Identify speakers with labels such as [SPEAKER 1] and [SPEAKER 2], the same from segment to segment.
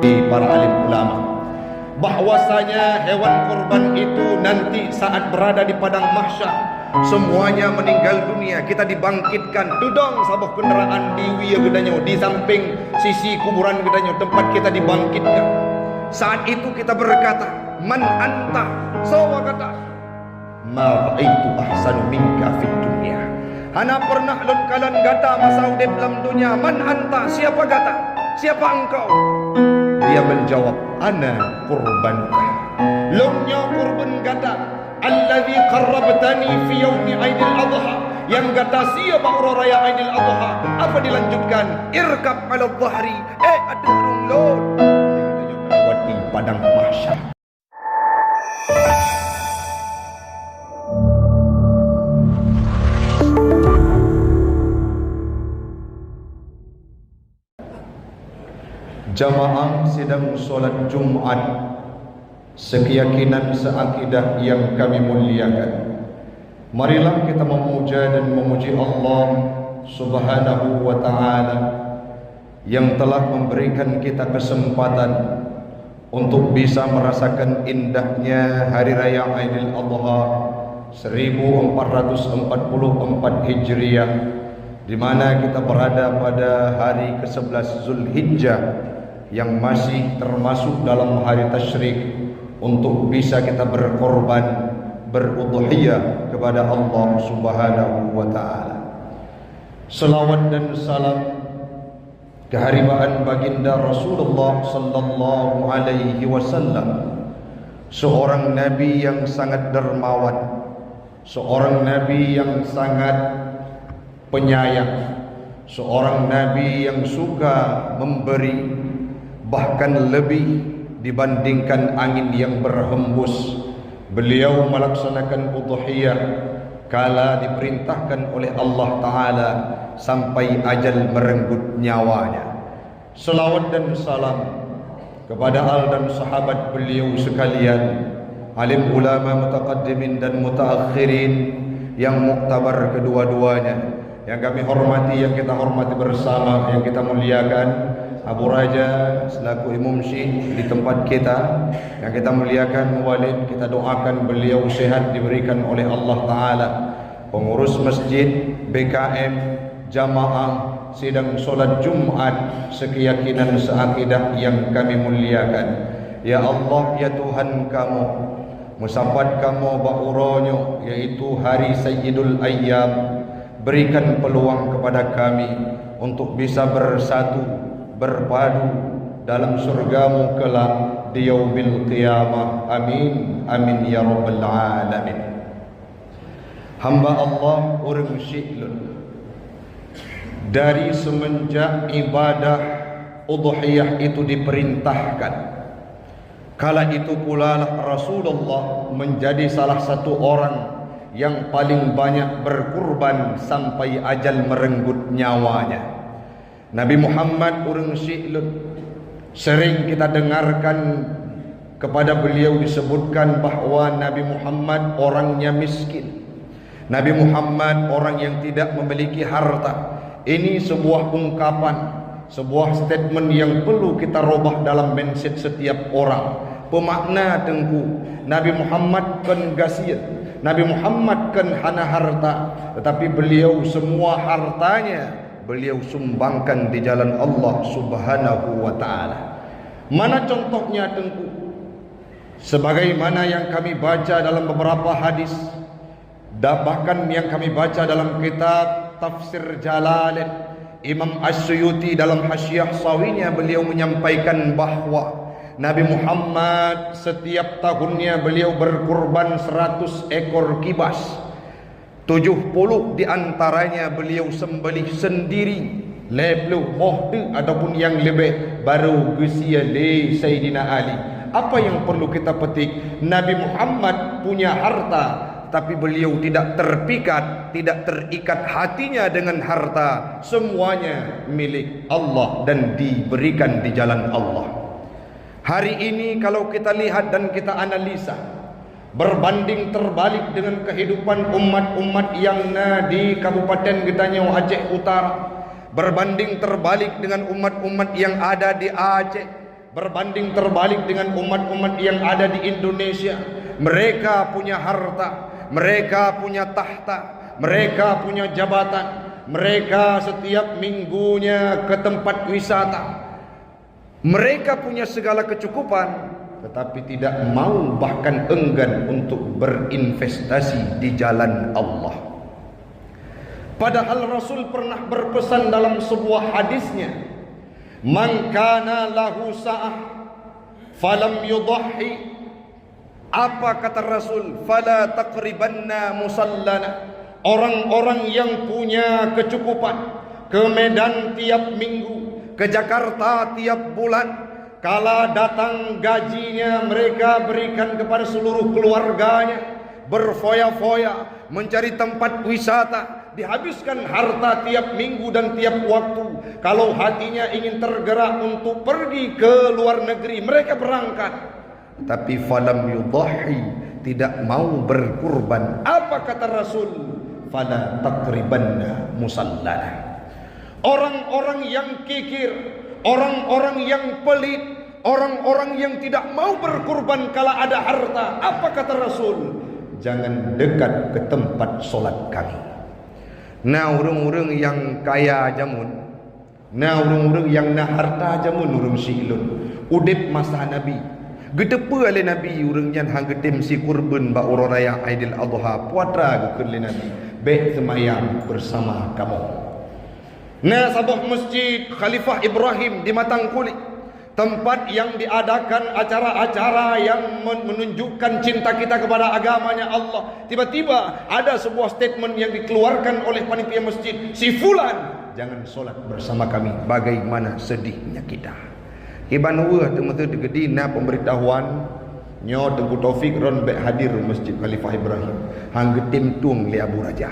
[SPEAKER 1] para alim ulama bahwasanya hewan kurban itu nanti saat berada di padang mahsyar semuanya meninggal dunia, kita dibangkitkan dudong sabah kenderaan di wiya gedanyo, di samping sisi kuburan gedanyo tempat kita dibangkitkan. Saat itu kita berkata, man anta, sawa kata, ma ra'aitu ahsanu minka fid dunya. Hana pernah lun kalan gata masa udip dalam dunia, man anta, siapa gata, siapa engkau? Dia menjawab, ana kurbanuka. Lumnya kurban gata, alladhi qarrabtani fi yawmi Aidil Adha. Yang gata siapa orang raya Aidil Adha? Apa dilanjutkan? Irkab ala dhahri, adurung lon. Di padang mahsyar. Jamaah sedang solat Jumat, sekeyakinan seakidah yang kami muliakan. Marilah kita memuja dan memuji Allah Subhanahu wa ta'ala yang telah memberikan kita kesempatan untuk bisa merasakan indahnya Hari Raya Aidil Adha 1444 Hijriah, di mana kita berada pada hari ke-11 Zulhijjah yang masih termasuk dalam hari tasyrik untuk bisa kita berkorban, berudhiyah kepada Allah Subhanahu wa ta'ala. Selawat dan salam keharibaan baginda Rasulullah sallallahu alaihi wasallam, seorang nabi yang sangat dermawan, seorang nabi yang sangat penyayang, seorang nabi yang suka memberi, bahkan lebih dibandingkan angin yang berhembus. Beliau melaksanakan udhiyah kala diperintahkan oleh Allah Ta'ala sampai ajal merenggut nyawanya. Selawat dan salam kepada al dan sahabat beliau sekalian, alim ulama mutaqaddimin dan mutaakhirin yang muktabar kedua-duanya, yang kami hormati, yang kita hormati bersama, yang kita muliakan Abu Raja selaku Imam Syekh di tempat kita, yang kita muliakan Muwalid, kita doakan beliau sehat diberikan oleh Allah Ta'ala. Pengurus masjid, BKM, jamaah sidang solat Jumat sekeyakinan seakidah yang kami muliakan. Ya Allah, ya Tuhan kamu, musafat kamu ba'uronyo, yaitu hari Sayyidul Ayyam, berikan peluang kepada kami untuk bisa bersatu, berpadu dalam surgamu kelak di yaumil qiyamah. Amin, amin ya rabbal alamin. Hamba Allah orang syiklun, dari semenjak ibadah udhiyah itu diperintahkan, kala itu pula lah Rasulullah menjadi salah satu orang yang paling banyak berkurban sampai ajal merenggut nyawanya. Nabi Muhammad urang syi'lun, sering kita dengarkan kepada beliau disebutkan bahawa Nabi Muhammad orangnya miskin, Nabi Muhammad orang yang tidak memiliki harta. Ini sebuah ungkapan, sebuah statement yang perlu kita robah dalam mindset setiap orang. Pemakna tengku, Nabi Muhammad kan gasir, Nabi Muhammad kan hana harta, tetapi beliau semua hartanya beliau sumbangkan di jalan Allah Subhanahu wa ta'ala. Mana contohnya tengku? Sebagaimana yang kami baca dalam beberapa hadis, bahkan yang kami baca dalam kitab Tafsir Jalalain, Imam As-Suyuti dalam Hasyiah Sawinya beliau menyampaikan bahawa Nabi Muhammad setiap tahunnya beliau berkurban 100 ekor kibas. 70 di antaranya beliau sembelih sendiri, lebih mohde ataupun yang lebih baru gesia le Sayyidina Ali. Apa yang perlu kita petik? Nabi Muhammad punya harta, tapi beliau tidak terpikat, tidak terikat hatinya dengan harta. Semuanya milik Allah dan diberikan di jalan Allah. Hari ini kalau kita lihat dan kita analisa, berbanding terbalik dengan kehidupan umat-umat yang di Kabupaten Gedanyo Aceh Utara, berbanding terbalik dengan umat-umat yang ada di Aceh, berbanding terbalik dengan umat-umat yang ada di Indonesia. Mereka punya harta, mereka punya tahta, mereka punya jabatan, mereka setiap minggunya ke tempat wisata, mereka punya segala kecukupan, tetapi tidak mau bahkan enggan untuk berinvestasi di jalan Allah. Padahal Rasul pernah berpesan dalam sebuah hadisnya, "Man kana lahu sa'ah falam yudahhi." Apa kata Rasul? "Fala taqribanna musallana." Orang-orang yang punya kecukupan, ke Medan tiap minggu, ke Jakarta tiap bulan, kala datang gajinya mereka berikan kepada seluruh keluarganya, berfoya-foya mencari tempat wisata, dihabiskan harta tiap minggu dan tiap waktu. Kalau hatinya ingin tergerak untuk pergi ke luar negeri, mereka berangkat. Tapi falam yudahi, tidak mau berkurban. Apa kata Rasul? Fala taqribanna musallana. Orang-orang yang kikir, orang-orang yang pelit, orang-orang yang tidak mau berkurban kala ada harta, apa kata Rasul? Jangan dekat ke tempat solat kami. Nah, orang-orang yang kaya jamun, nah orang-orang yang nak harta jamun, orang silun udip masa Nabi. Gedepa oleh Nabi orang yang hang gedim si kurban ba orang raya Aidil Adha puatra ke Nabi. Baik semayang bersama kamu. Nah, sebuah masjid Khalifah Ibrahim di Matang Kulit, tempat yang diadakan acara-acara yang menunjukkan cinta kita kepada agamanya Allah. Tiba-tiba ada sebuah statement yang dikeluarkan oleh panitia masjid, "Si fulan jangan solat bersama kami." Bagaimana sedihnya kita. Iban wa tematu digedi na pemberitahuan nyo Tengku Taufik ron bek hadir Masjid Khalifah Ibrahim hang gedim tung li Abu Rajah.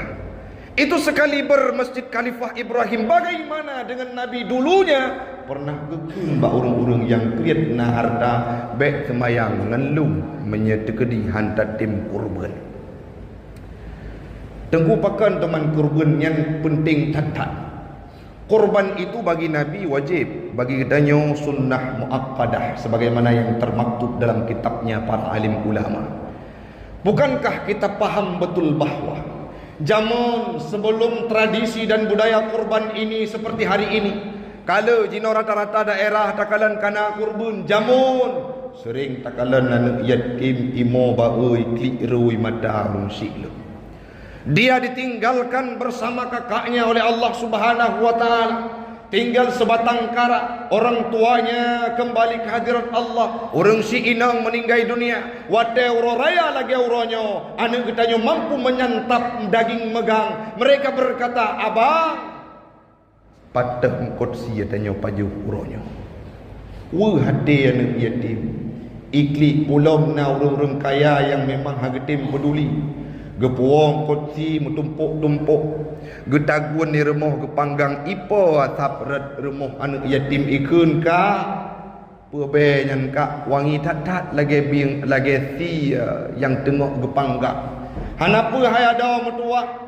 [SPEAKER 1] Itu sekali bermasjid Khalifah Ibrahim. Bagaimana dengan Nabi dulunya pernah gekun ba urang-urang yang kriat na harta bek semayang ngelum menyetekedi hantar tim kurban. Tengku pakan teman kurban yang penting tatat. Kurban itu bagi Nabi wajib, bagi kitanya sunnah muakkadah sebagaimana yang termaktub dalam kitabnya para alim ulama. Bukankah kita paham betul bahwa zaman sebelum tradisi dan budaya kurban ini seperti hari ini, kalau jino rata-rata daerah takalan kana kurban jamun sering takalan anak yatim imo baoi klik rui mata rumsilu. Dia ditinggalkan bersama kakaknya oleh Allah Subhanahu wa taala. Tinggal sebatang kara, orang tuanya kembali ke hadirat Allah. Orang si inang meninggal dunia, wate uroraya lagi uronyo, anak kitanya mampu menyantap daging megang. Mereka berkata, "Abang, patah engkot siya tanyo paju uronyo." Wah hati anak yatim. Ikli pulau na orang-orang kaya yang memang hagetim peduli. Gepuang kotsi metumpuk-tumpuk, getaguan ni remoh gepanggang ipo atap red remoh anak yatim ikun ka pebenyan ka wangi tat-tat lagi bing lagi si yang tengok gepanggang. Hanapa hai ada metua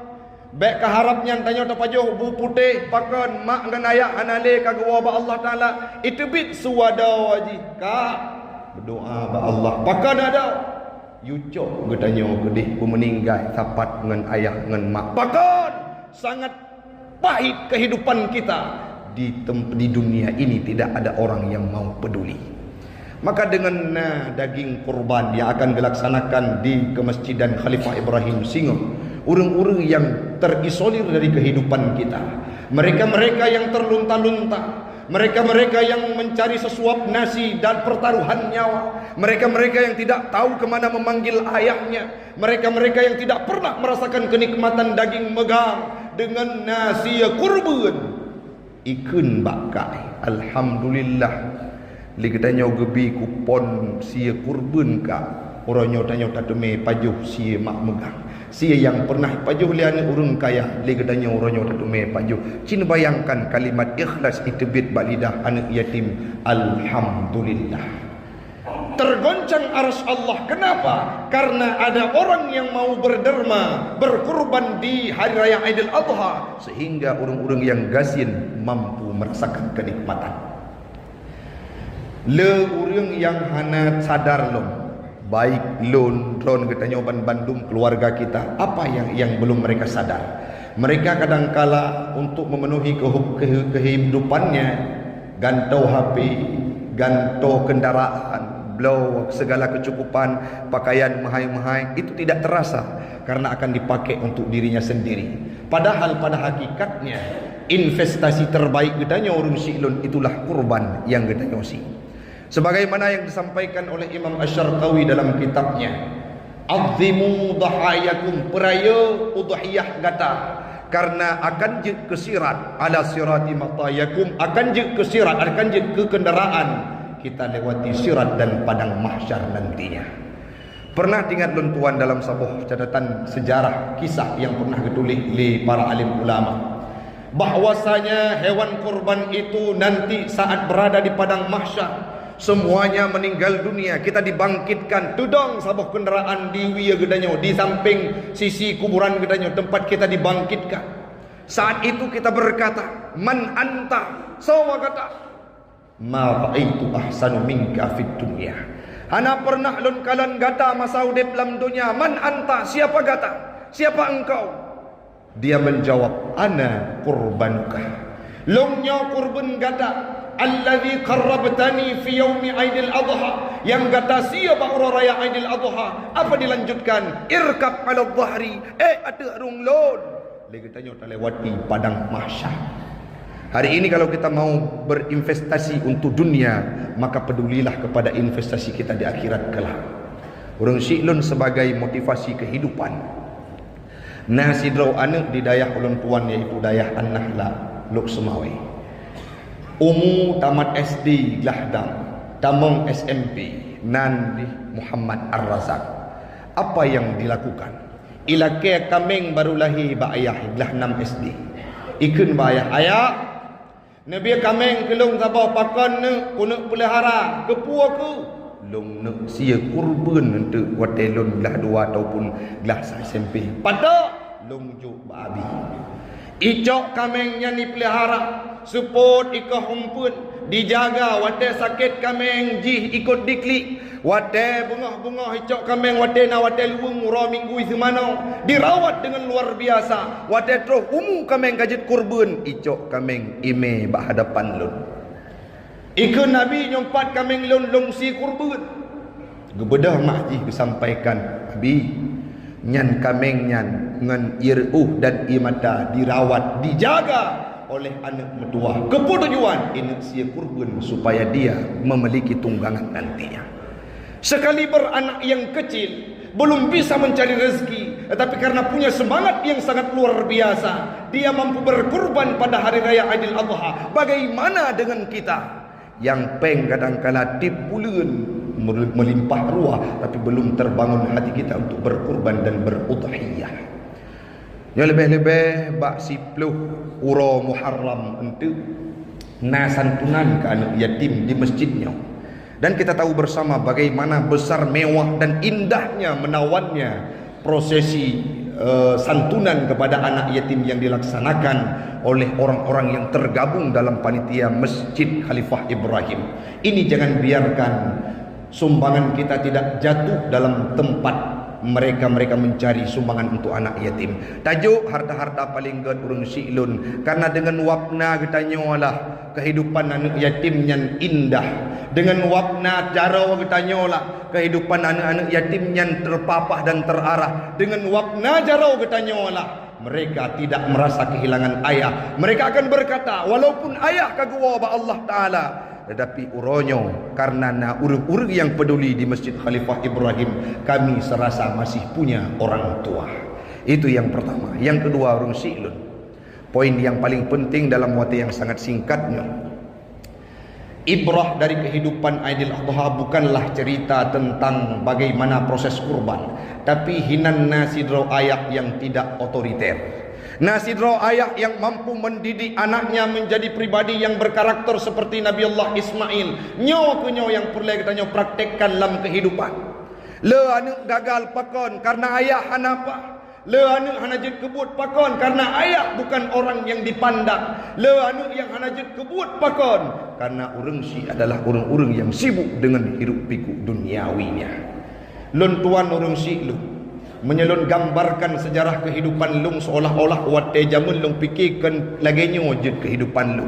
[SPEAKER 1] bek keharapnya tanya ta pajoh bu putih pakan mak ngan ayak anale ka gua ba Allah taala itu bit suwada waji ka berdoa ba Allah pakan ada yucok getanya gedih meninggal sapat dengan ayah dengan mak. Bahkan sangat pahit kehidupan kita di dunia ini, tidak ada orang yang mau peduli. Maka dengan daging kurban yang akan dilaksanakan di Kemasjidan Khalifah Ibrahim Singo, orang-orang yang terisolir dari kehidupan kita, mereka-mereka yang terlunta-lunta, mereka-mereka yang mencari sesuap nasi dan pertaruhan nyawa, mereka-mereka yang tidak tahu kemana memanggil ayahnya, mereka-mereka yang tidak pernah merasakan kenikmatan daging megang dengan nasi kurban ikun bakai. Alhamdulillah ligatanya gebi kupon sia kurban ka orangnya tanya tateme pajuh sia mak megang. Sia yang pernah pajuh lian urang kaya ligatanya orangnya tateme pajuh. Cina bayangkan kalimat ikhlas itebit balidah anak yatim. Alhamdulillah. Tergoncang arsy Allah. Kenapa? Karena ada orang yang mau berderma, berkurban di hari raya Aidil Adha, sehingga orang-orang yang gasin mampu merasakan kenikmatan. Le urang yang hana sadar lom, baik lon drone katanya Oban Bandung keluarga kita, apa yang belum mereka sadar. Mereka kadangkala untuk memenuhi kehidupannya gantau HP, gantau kendaraan, blow segala kecukupan, pakaian mahal-mahal, itu tidak terasa karena akan dipakai untuk dirinya sendiri. Padahal pada hakikatnya investasi terbaik katanya urang silun itulah kurban yang katanya si. Sebagaimana yang disampaikan oleh Imam Asy-Syarqawi dalam kitabnya, "Azimu dhahayakum", peraya udhiyah gata, karena akan je kesirat ala sirati matayakum, akan je kesirat, akan je ke kendaraan kita lewati sirat dan padang mahsyar nantinya. Pernah ingat lun tuan dalam sebuah catatan sejarah kisah yang pernah ditulis oleh para alim ulama, bahwasanya hewan kurban itu nanti saat berada di padang mahsyar semuanya meninggal dunia, kita dibangkitkan tudong sabuh kendaraan di wiya gedanyo, di samping sisi kuburan gedanyo tempat kita dibangkitkan. Saat itu kita berkata, "Man anta?" Sawa kata, "Ma ra'aitu ahsanu minka fid dunya." Ana pernah lun kalan gata masa udip dalam dunia. "Man anta?" Siapa gata? Siapa engkau? Dia menjawab, "Ana kurbanuka." Lungnya kurban gata, "Allazi qarrabtani fi yaumi Aidil Adha." Yang kata siapa orang raya Aidil Adha? Apa dilanjutkan? "Irkab 'ala dhahri." Ada rung lon. Lagi tanya lewati padang mahsyar. Hari ini kalau kita mau berinvestasi untuk dunia, maka pedulilah kepada investasi kita di akhirat kelak. Urang silun sebagai motivasi kehidupan. Nasidro anak di dayah ulun tuan yaitu dayah An-Nahla Luk Sumawi. Umu tamat SD Glahdam, tamong SMP Nandi Muhammad Ar-Razak. Apa yang dilakukan? Ilake kameng baru lahir ba ayah Glahnam SD. Ikun ba ayah, Nabi kameng kelung sabah pakan ne kuno pelihara kepua ku. Long ne sia kurban untuk watelun Glah 2 ataupun Glah SMP. Pada long juk ba abi. Icok kamengnya ni pelihara, support ikut humpun, dijaga, wate sakit kameng jih ikut diklik, wate bungah-bungah icok kameng wate na wate luung murah minggu semana, dirawat dengan luar biasa, wate terus umu kameng kajit kurban, icok kameng ime bah hadapan lun. Ikut Nabi nyompat kameng lun si kurban. Gebedah mak jih disampaikan, Nabi nyan kameng nyan ngan iruh dan imata dirawat, dijaga oleh anak mertua. Ketujuan ini sia kurban supaya dia memiliki tunggangan nantinya. Sekali beranak yang kecil belum bisa mencari rezeki, tetapi karena punya semangat yang sangat luar biasa, dia mampu berkurban pada hari raya Aidil Adha. Bagaimana dengan kita yang peng kadangkala tipuleun melimpah ruah tapi belum terbangun hati kita untuk berkurban dan berudhiyah. Yang lebih-lebih bak sipluh uro Muharram untuk nasantunan ke anak yatim di masjidnya. Dan kita tahu bersama bagaimana besar mewah dan indahnya menawannya prosesi santunan kepada anak yatim yang dilaksanakan oleh orang-orang yang tergabung dalam panitia Masjid Khalifah Ibrahim. Ini jangan biarkan sumbangan kita tidak jatuh dalam tempat mereka mencari sumbangan untuk anak yatim. Tajuk harta-harta paling ged urang silun, karena dengan wapna kita nyolah kehidupan anak yatim yang indah, dengan wapna cara kita nyolah kehidupan anak-anak yatim yang terpapah dan terarah, dengan wapna cara kita nyolah mereka tidak merasa kehilangan ayah. Mereka akan berkata, walaupun ayah kagua ba Allah Ta'ala, tetapi uronyo karena urug-urug yang peduli di Masjid Khalifah Ibrahim, kami serasa masih punya orang tua. Itu yang pertama. Yang kedua, urung silun. Poin yang paling penting dalam waktu yang sangat singkatnya, ibrah dari kehidupan Aidil Adha bukanlah cerita tentang bagaimana proses kurban, tapi hinan nasidro ayah yang tidak otoriter. Nasidro ayah yang mampu mendidik anaknya menjadi pribadi yang berkarakter seperti Nabi Allah Ismail. Nyawa ke nyawa yang perlu kita praktekkan dalam kehidupan. Le anak gagal pakon karena ayah hanapa. Le anu hana jet kebut pakon karena ayah bukan orang yang dipandang. Le anu yang hana jet kebut pakon karena urang si adalah orang-orang yang sibuk dengan hidup pikuk duniawinya. Lon tuan urang si lu menyelon gambarkan sejarah kehidupan lu seolah-olah wate jamun lu fikirkan laginya jet kehidupan lu.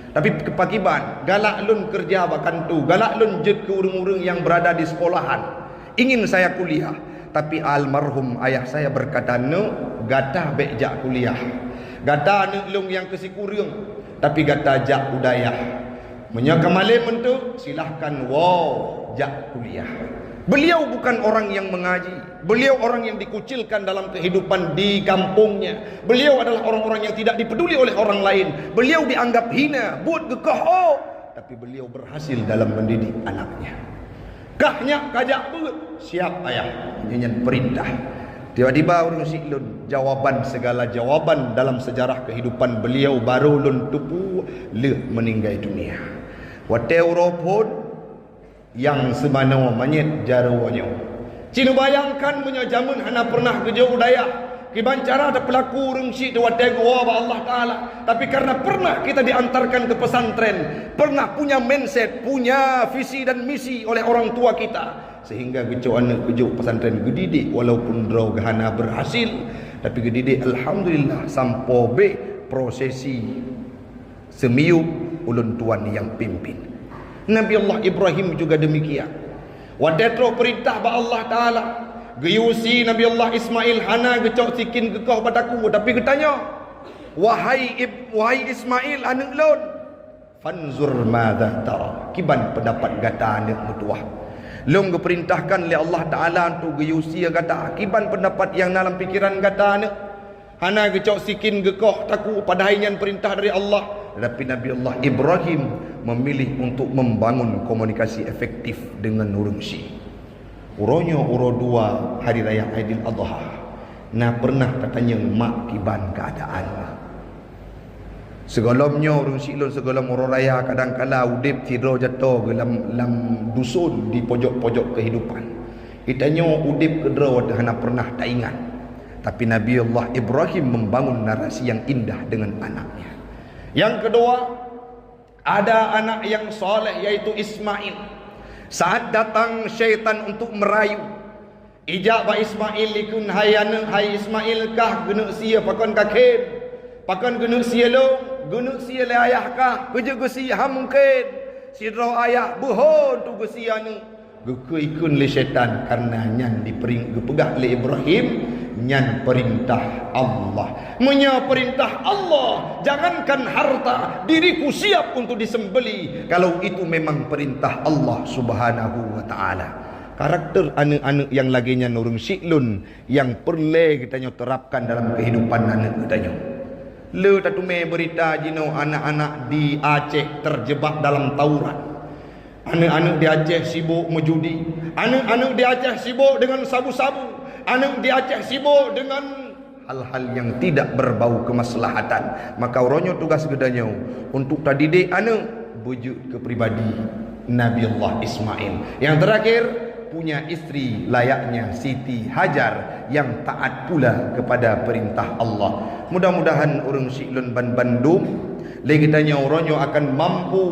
[SPEAKER 1] Tapi kepakiban galak lun kerja bakan tu, galak lun jet ke urang-urang yang berada di sekolahan. Ingin saya kuliah, tapi almarhum ayah saya berkata, "No, gata bejak kuliah. Gata ne lung yang kesikurung, tapi gata jak udayah. Menya kemalim mentu, silahkan jak kuliah." Beliau bukan orang yang mengaji. Beliau orang yang dikucilkan dalam kehidupan di kampungnya. Beliau adalah orang-orang yang tidak dipeduli oleh orang lain. Beliau dianggap hina, buat gekah, tapi beliau berhasil dalam mendidik anaknya. Kahnya kajak beut, siap ayah nyanyian perintah. Tiba-tiba urang si lun jawaban segala jawaban dalam sejarah kehidupan beliau baru lun tupu le meninggal dunia. Wate uropun yang semana manyet jarawanya. Cina bayangkan punya jamun hana pernah kerja udaya. Kibancara ada pelaku urang si wate gua Allah Taala. Tapi karena pernah kita diantarkan ke pesantren, pernah punya mindset, punya visi dan misi oleh orang tua kita, sehingga gejo anak gejo pesantren gedidik walaupun draw gahana berhasil, tapi gedidik alhamdulillah sampo be prosesi semiu ulun tuan yang pimpin. Nabi Allah Ibrahim juga demikian. Wadetro perintah ba Allah Taala, geyusi Nabi Allah Ismail hana gecok sikin gekah padaku, tapi getanya, wahai Ismail anak lun, fanzur madza tara, kiban pendapat gata anak mutuah. Lung diperintahkan oleh Allah Taala untuk geyusi gata, kiban pendapat yang dalam pikiran gata anak. Hana gecok sikin gekah taku pada hainyan perintah dari Allah. Tetapi Nabi Allah Ibrahim memilih untuk membangun komunikasi efektif dengan urang si. Uronyo uro dua hari raya Aidil Adha. Nah pernah katanya mak kiban keadaan. Segolamnya urang si lon segolam uro raya kadang-kala udip tidro jatuh dalam dusun di pojok-pojok kehidupan. Itanya udip kedra hana pernah tak ingat. Tapi Nabi Allah Ibrahim membangun narasi yang indah dengan anaknya. Yang kedua, ada anak yang soleh yaitu Ismail. Saat datang syaitan untuk merayu, ijak ba Ismail likun hayana, hai Ismail kah guna sia pakon kakem, pakon guna sia lo, guna sia le ayah kah, kerja gusi hamungkin, sidro ayah buhon tu gusi anu, guku ikun le syaitan karena nyan dipering gepegah le Ibrahim. Nyan perintah Allah. Menya perintah Allah, jangankan harta, diriku siap untuk disembeli kalau itu memang perintah Allah Subhanahu wa taala. Karakter anak-anak yang laginya nurung siklun yang perlu kita terapkan dalam kehidupan anak kita. Le tatume berita jino anak-anak di Aceh terjebak dalam tawuran. Anak-anak di Aceh sibuk menjudi. Anak-anak di Aceh sibuk dengan sabu-sabu. Anak di Aceh sibuk dengan hal-hal yang tidak berbau kemaslahatan. Maka orangnya tugas gedanya untuk tadidik anak bujuk ke pribadi Nabi Allah Ismail. Yang terakhir, punya istri layaknya Siti Hajar yang taat pula kepada perintah Allah. Mudah-mudahan orang Siklun Bandung lagi tanya orangnya akan mampu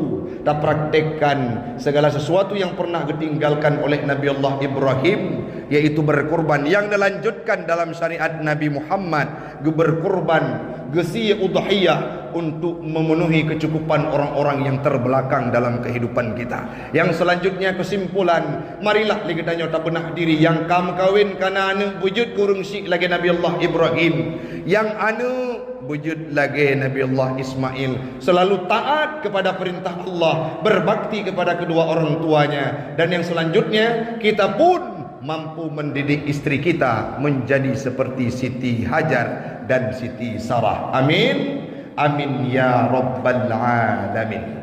[SPEAKER 1] tak praktekkan segala sesuatu yang pernah ditinggalkan oleh Nabi Allah Ibrahim, yaitu berkorban yang dilanjutkan dalam syariat Nabi Muhammad, berkorban gesi udhiyah untuk memenuhi kecukupan orang-orang yang terbelakang dalam kehidupan kita. Yang selanjutnya kesimpulan, marilah lagi tanya tak benah diri yang kam kawin kana anu wujud kurung si lagi Nabi Allah Ibrahim, yang anu wujud lagi Nabi Allah Ismail, selalu taat kepada perintah Allah, berbakti kepada kedua orang tuanya, dan yang selanjutnya kita pun mampu mendidik istri kita menjadi seperti Siti Hajar dan Siti Sarah. Amin. Amin ya rabbal alamin.